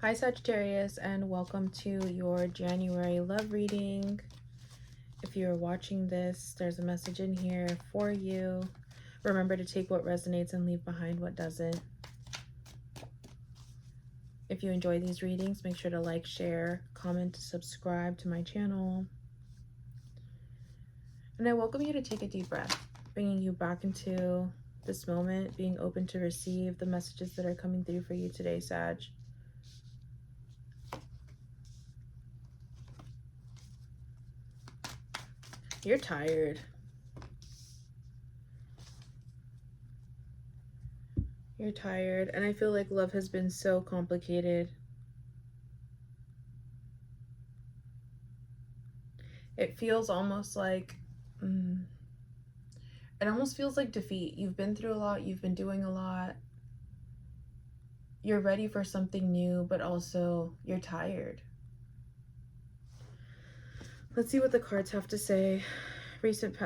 Hi Sagittarius, and welcome to your January love reading. If you're watching this, there's a message in here for you. Remember to take what resonates and leave behind what doesn't. If you enjoy these readings, make sure to like, share, comment, subscribe to my channel. And I welcome you to take a deep breath, bringing you back into this moment, being open to receive the messages that are coming through for you today, Sag. You're tired. You're tired, and I feel like love has been so complicated. It feels almost like, it almost feels like defeat. You've been through a lot, you've been doing a lot. You're ready for something new, but also you're tired. Let's see what the cards have to say.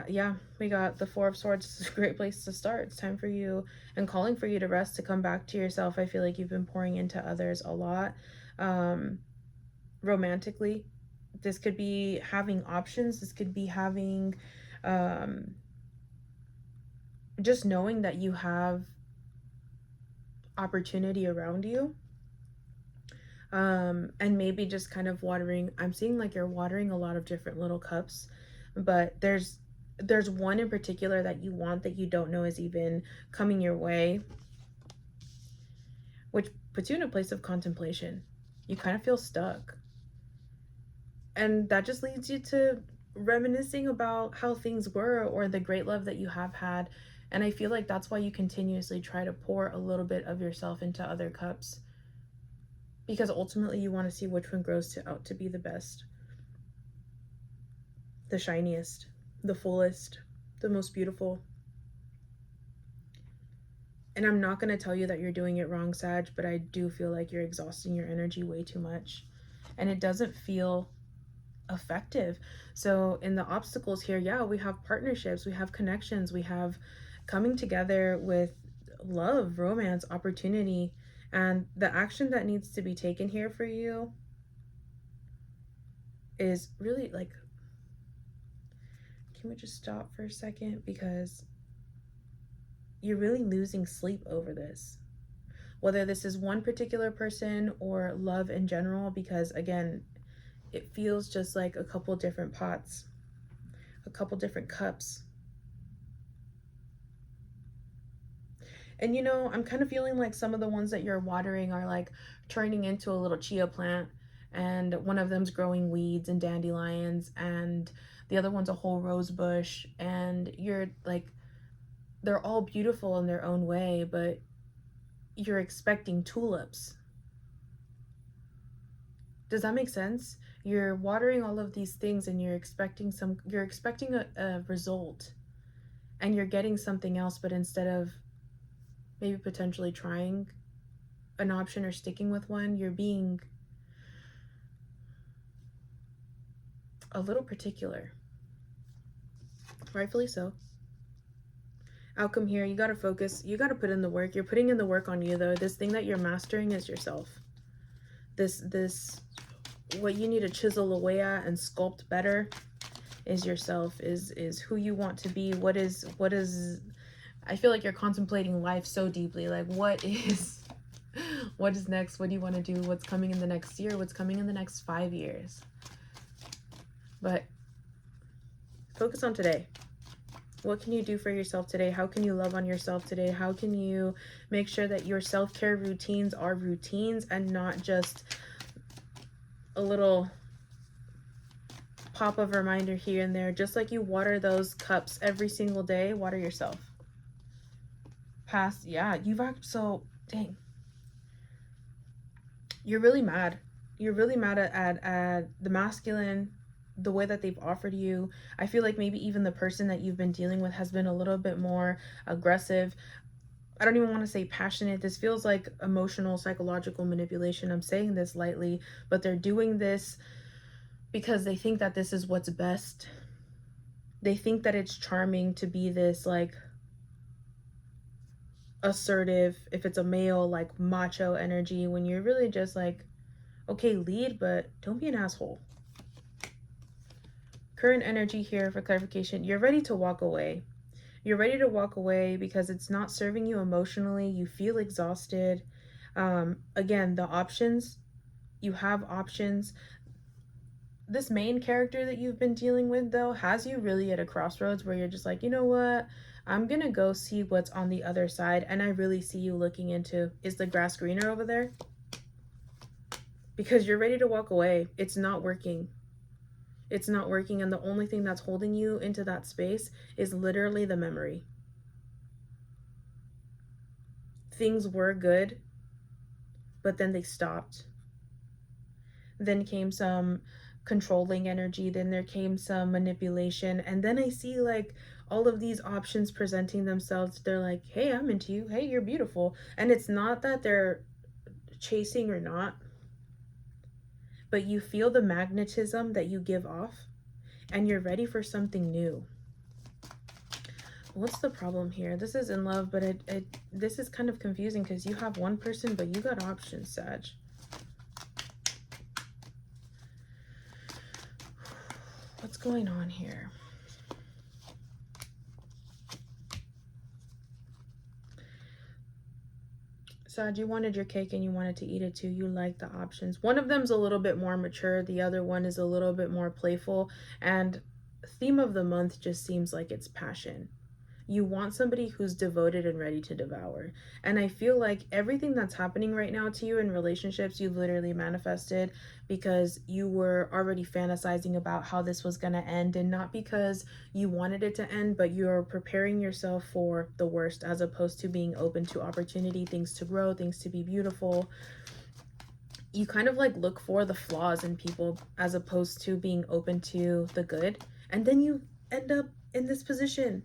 Yeah, we got the Four of Swords. This is a great place to start. It's time for you and calling for you to rest, to come back to yourself. I feel like you've been pouring into others a lot. Romantically, this could be having options. This could be having just knowing that you have opportunity around you. And maybe just kind of watering. I'm seeing like you're watering a lot of different little cups, but there's one in particular that you want that you don't know is even coming your way, which puts you in a place of contemplation. You kind of feel stuck, and that just leads you to reminiscing about how things were or the great love that you have had. And I feel like that's why you continuously try to pour a little bit of yourself into other cups, because ultimately you want to see which one grows out to be the best, the shiniest, the fullest, the most beautiful. And I'm not going to tell you that you're doing it wrong, Sag, but I do feel like you're exhausting your energy way too much, and it doesn't feel effective. So in the obstacles here, yeah, we have partnerships, we have connections, we have coming together with love, romance, opportunity. And the action that needs to be taken here for you is really like, can we just stop for a second? Because you're really losing sleep over this. Whether this is one particular person or love in general, because again, it feels just like a couple different pots, a couple different cups. And you know, I'm kind of feeling like some of the ones that you're watering are like turning into a little chia plant, and one of them's growing weeds and dandelions, and the other one's a whole rose bush. And you're like, they're all beautiful in their own way, but you're expecting tulips. Does that make sense? You're watering all of these things and you're expecting a result, and you're getting something else, but instead of maybe potentially trying an option or sticking with one, you're being a little particular. Rightfully so. Outcome here, you got to focus, you got to put in the work. You're putting in the work on you though. This thing that you're mastering is yourself. This what you need to chisel away at and sculpt better is yourself, is who you want to be. What is I feel like you're contemplating life so deeply. Like, what is next? What do you want to do? What's coming in the next year? What's coming in the next 5 years? But focus on today. What can you do for yourself today? How can you love on yourself today? How can you make sure that your self-care routines are routines and not just a little pop of reminder here and there? Just like you water those cups every single day, water yourself. Yeah, you've acted so, dang. You're really mad. You're really mad at the masculine, the way that they've offered you. I feel like maybe even the person that you've been dealing with has been a little bit more aggressive. I don't even want to say passionate. This feels like emotional, psychological manipulation. I'm saying this lightly, but they're doing this because they think that this is what's best. They think that it's charming to be this like assertive, if it's a male, like macho energy, when you're really just like Okay, lead, but don't be an asshole. Current energy here for clarification. You're ready to walk away. You're ready to walk away because it's not serving you emotionally. You feel exhausted. Again, the options, you have options. This main character that you've been dealing with, though, has you really at a crossroads where you're just like, you know what? I'm going to go see what's on the other side. And I really see you looking into, is the grass greener over there? Because you're ready to walk away. It's not working. It's not working. And the only thing that's holding you into that space is literally the memory. Things were good, but then they stopped. Then came some controlling energy. Then there came some manipulation. And then I see like all of these options presenting themselves. They're like, hey, I'm into you. Hey, you're beautiful. And it's not that they're chasing or not, but you feel the magnetism that you give off and you're ready for something new. What's the problem here? This is in love, but this is kind of confusing because you have one person, but you got options, Sag. What's going on here? Sag, you wanted your cake and you wanted to eat it too. You like the options. One of them's a little bit more mature. The other one is a little bit more playful. And theme of the month just seems like it's passion. You want somebody who's devoted and ready to devour. And I feel like everything that's happening right now to you in relationships, you've literally manifested because you were already fantasizing about how this was going to end, and not because you wanted it to end, but you're preparing yourself for the worst as opposed to being open to opportunity, things to grow, things to be beautiful. You kind of like look for the flaws in people as opposed to being open to the good. And then you end up in this position.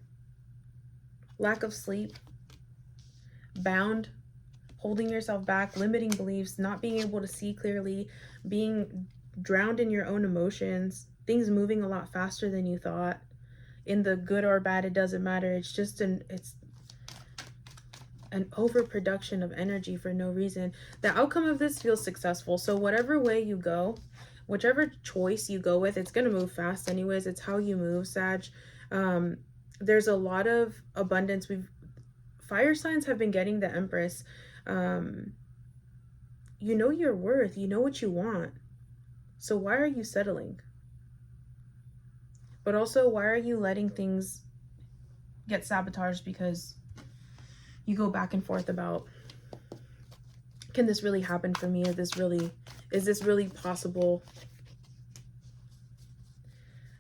Lack of sleep, bound, holding yourself back, limiting beliefs, not being able to see clearly, being drowned in your own emotions, things moving a lot faster than you thought. In the good or bad, it doesn't matter. It's just an overproduction of energy for no reason. The outcome of this feels successful. So whatever way you go, whichever choice you go with, it's going to move fast anyways. It's how you move, Sag. There's a lot of abundance. Fire signs have been getting the Empress. You know your worth. You know what you want. So why are you settling? But also, why are you letting things get sabotaged? Because you go back and forth about, can this really happen for me? Is this really possible?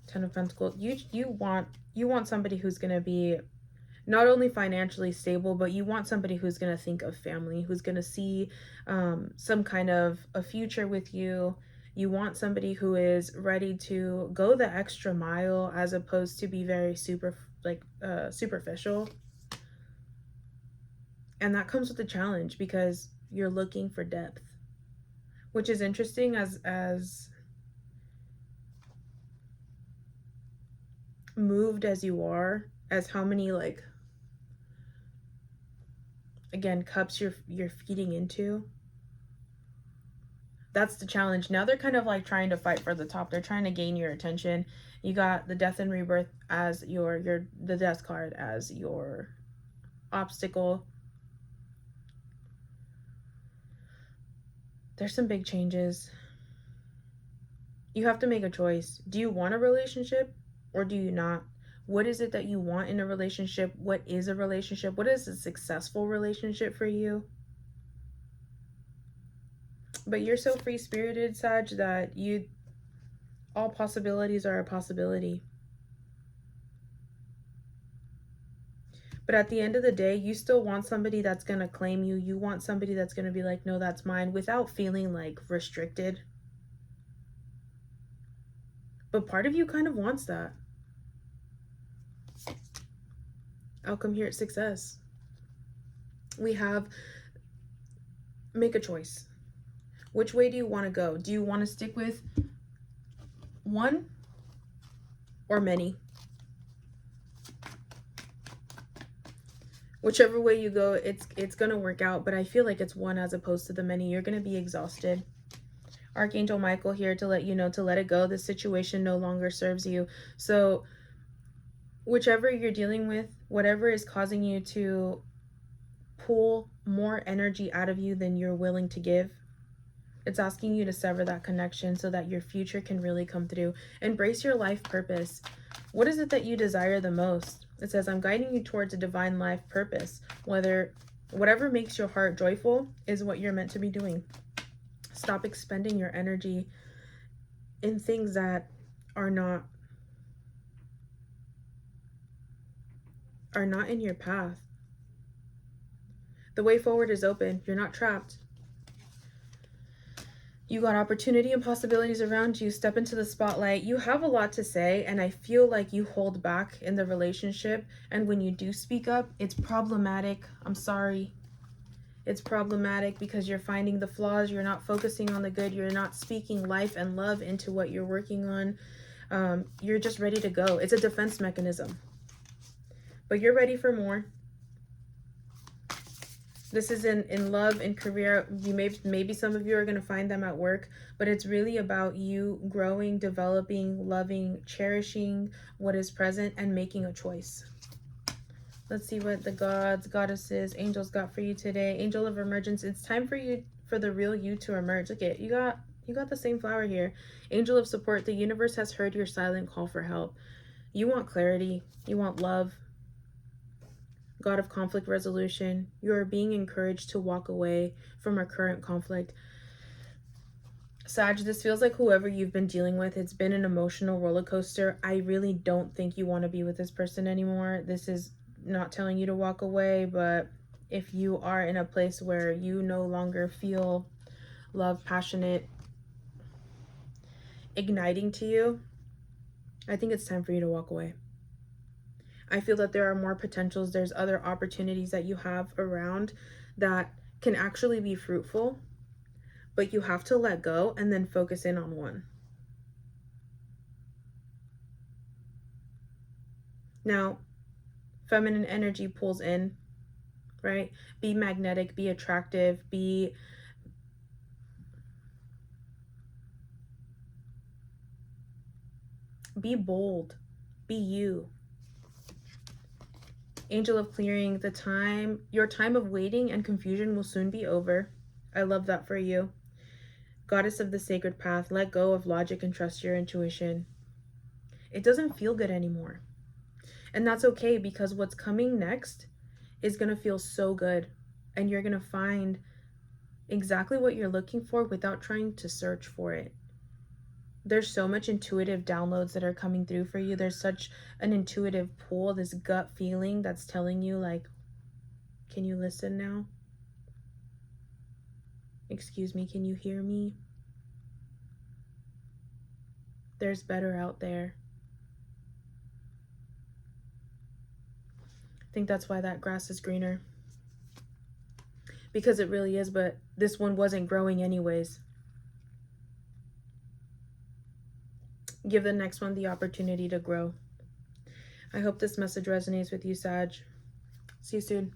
Ten of Pentacles. You want somebody who's going to be not only financially stable, but you want somebody who's going to think of family, who's going to see some kind of a future with you. You want somebody who is ready to go the extra mile as opposed to be very superficial. And that comes with a challenge because you're looking for depth, which is interesting as moved as you are, as how many again cups you're feeding into. That's the challenge. Now they're kind of like trying to fight for the top. They're trying to gain your attention. You got the Death and Rebirth as the Death card as your obstacle. There's some big changes. You have to make a choice. Do you want a relationship or do you not? What is it that you want in a relationship? What is a relationship? What is a successful relationship for you? But you're so free-spirited, Sag, that all possibilities are a possibility. But at the end of the day, you still want somebody that's going to claim you. You want somebody that's going to be like, no, that's mine, without feeling like restricted. But part of you kind of wants that. Outcome here at success. We have make a choice. Which way do you want to go? Do you want to stick with one or many? Whichever way you go, it's going to work out, but I feel like it's one as opposed to the many. You're going to be exhausted. Archangel Michael here to let you know to let it go. This situation no longer serves you. So whichever you're dealing with, whatever is causing you to pull more energy out of you than you're willing to give, it's asking you to sever that connection so that your future can really come through. Embrace your life purpose. What is it that you desire the most? It says, I'm guiding you towards a divine life purpose. Whatever makes your heart joyful is what you're meant to be doing. Stop expending your energy in things that are not in your path. The way forward is open. You're not trapped. You got opportunity and possibilities around you. Step into the spotlight. You have a lot to say, and I feel like you hold back in the relationship. And when you do speak up, it's problematic. I'm sorry. It's problematic because you're finding the flaws. You're not focusing on the good. You're not speaking life and love into what you're working on. You're just ready to go. It's a defense mechanism. But you're ready for more. This is in love and career. Maybe some of you are going to find them at work, but it's really about you growing, developing, loving, cherishing what is present, and making a choice. Let's see what the gods, goddesses, angels got for you today. Angel of emergence. It's time for you, for the real you to emerge. Look at you got the same flower here. Angel of support. The universe has heard your silent call for help. You want clarity. You want love. God of conflict resolution, you are being encouraged to walk away from our current conflict. Sag, this feels like whoever you've been dealing with, it's been an emotional roller coaster. I really don't think you want to be with this person anymore. This is not telling you to walk away, but if you are in a place where you no longer feel love, passionate, igniting to you, I think it's time for you to walk away. I feel that there are more potentials. There's other opportunities that you have around that can actually be fruitful, but you have to let go and then focus in on one. Now, feminine energy pulls in, right? Be magnetic, be attractive, be bold, be you. Angel of clearing, your time of waiting and confusion will soon be over. I love that for you. Goddess of the sacred path, let go of logic and trust your intuition. It doesn't feel good anymore. And that's okay, because what's coming next is going to feel so good. And you're going to find exactly what you're looking for without trying to search for it. There's so much intuitive downloads that are coming through for you. There's such an intuitive pull, this gut feeling that's telling you, like, can you listen now? Excuse me, can you hear me? There's better out there. I think that's why that grass is greener. Because it really is, but this one wasn't growing anyways. Give the next one the opportunity to grow. I hope this message resonates with you, Sag. See you soon.